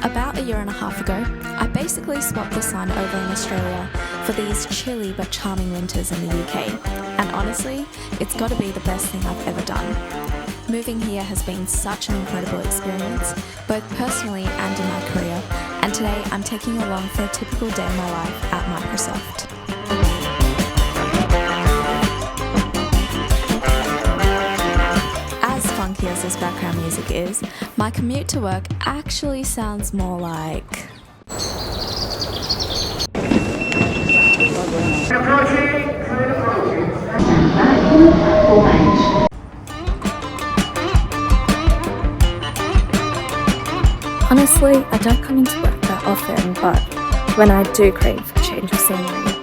About a year and a half ago, I basically swapped the sun over in Australia for these chilly but charming winters in the UK, and honestly, it's got to be the best thing I've ever done. Moving here has been such an incredible experience, both personally and in my career, and today I'm taking you along for a typical day in my life at Microsoft. As funky as this background music is, my commute to work actually sounds more like... Honestly, I don't come into work that often, but when I do crave a change of scenery,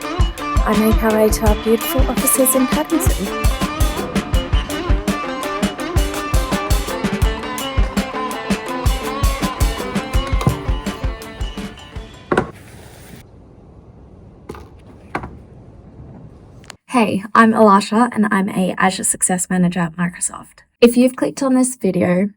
I make our way to our beautiful offices in Paddington. Hey, I'm Alasha and I'm a Azure Success Manager at Microsoft. If you've clicked on this video,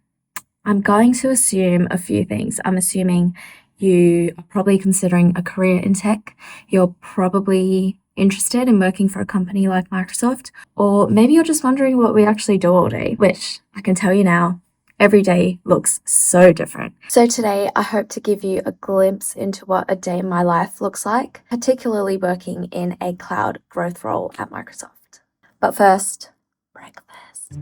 I'm going to assume a few things. I'm assuming you are probably considering a career in tech. You're probably interested in working for a company like Microsoft, or maybe you're just wondering what we actually do all day, which I can tell you now, every day looks so different. So today I hope to give you a glimpse into what a day in my life looks like, particularly working in a cloud growth role at Microsoft. But first, breakfast.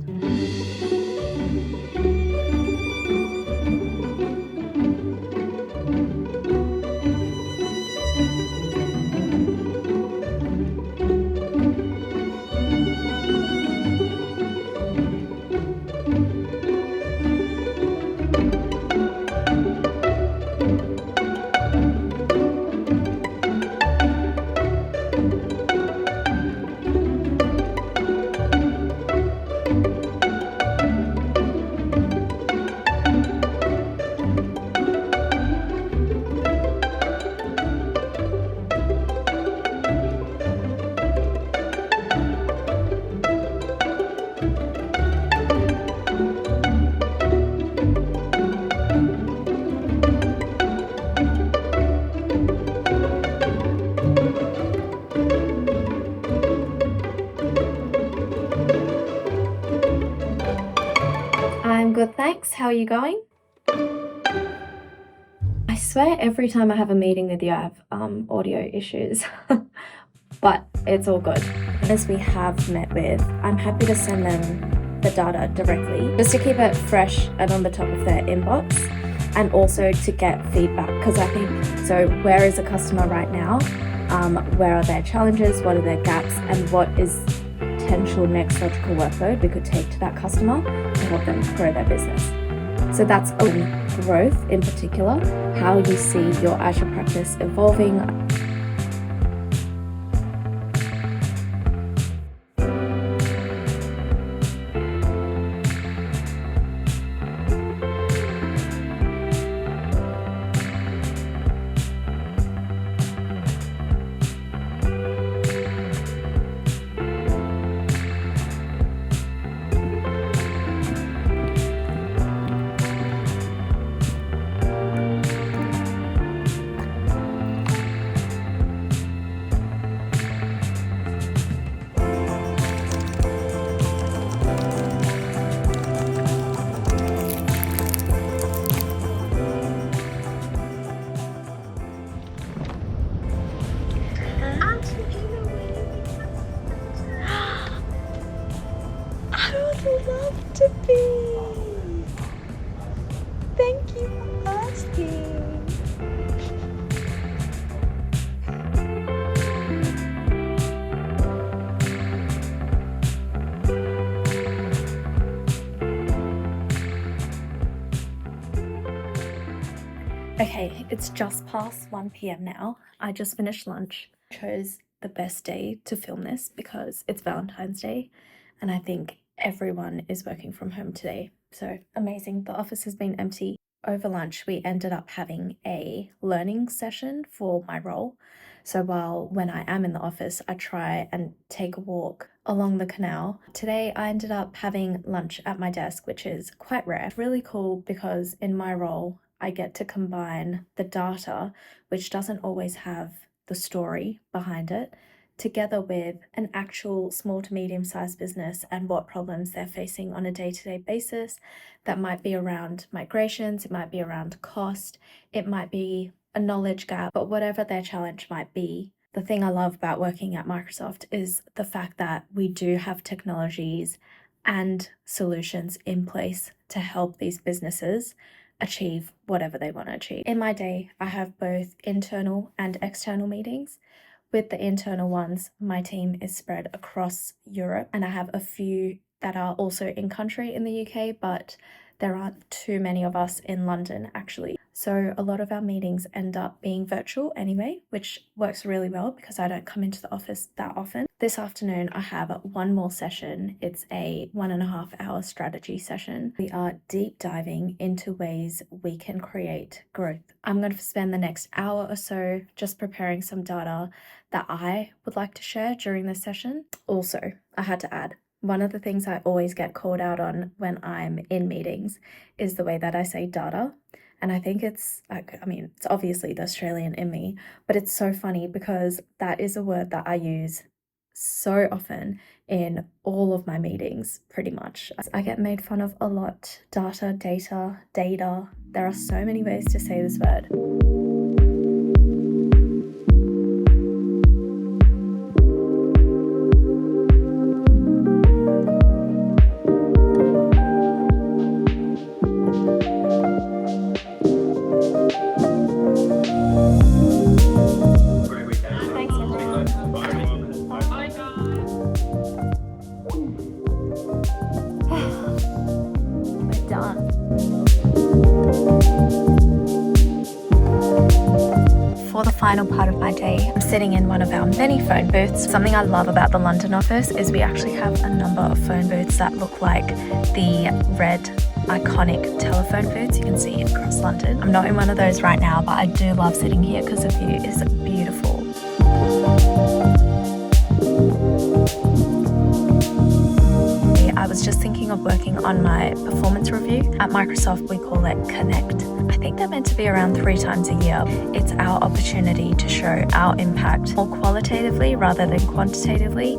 I'm good, thanks. How are you going? I swear every time I have a meeting with you, I have audio issues, but it's all good. As we have met with, I'm happy to send them the data directly, just to keep it fresh and on the top of their inbox, and also to get feedback, because I think, so where is a customer right now? Where are their challenges? What are their gaps? And what is potential next logical workload we could take to that customer to help them grow their business. So that's growth in particular, how you see your Azure practice evolving. Love to be. Thank you for asking. Okay, it's just past 1 p.m. now. I just finished lunch. I chose the best day to film this because it's Valentine's Day, and I think everyone is working from home today. So amazing. The office has been empty. Over lunch, we ended up having a learning session for my role. So when I am in the office, I try and take a walk along the canal. Today, I ended up having lunch at my desk, which is quite rare. Really cool because in my role, I get to combine the data, which doesn't always have the story behind it, together with an actual small to medium-sized business and what problems they're facing on a day-to-day basis. That might be around migrations, it might be around cost, it might be a knowledge gap, but whatever their challenge might be. The thing I love about working at Microsoft is the fact that we do have technologies and solutions in place to help these businesses achieve whatever they want to achieve. In my day, I have both internal and external meetings. With the internal ones, my team is spread across Europe, and I have a few that are also in country in the UK, but there aren't too many of us in London actually. So a lot of our meetings end up being virtual anyway, which works really well because I don't come into the office that often. This afternoon I have one more session. It's a 1.5 hour strategy session. We are deep diving into ways we can create growth. I'm going to spend the next hour or so just preparing some data that I would like to share during this session. Also, I had to add, one of the things I always get called out on when I'm in meetings is the way that I say data. And I think it's it's obviously the Australian in me, but it's so funny because that is a word that I use so often in all of my meetings, pretty much. I get made fun of a lot. Data, data, data. There are so many ways to say this word. For the final part of my day, I'm sitting in one of our many phone booths. Something I love about the London office is we actually have a number of phone booths that look like the red iconic telephone booths you can see across London. I'm not in one of those right now, but I do love sitting here because the view is beautiful. I was just thinking of working on my performance review. At Microsoft, we call it Connect. I think they're meant to be around 3 times a year. It's our opportunity to show our impact more qualitatively rather than quantitatively.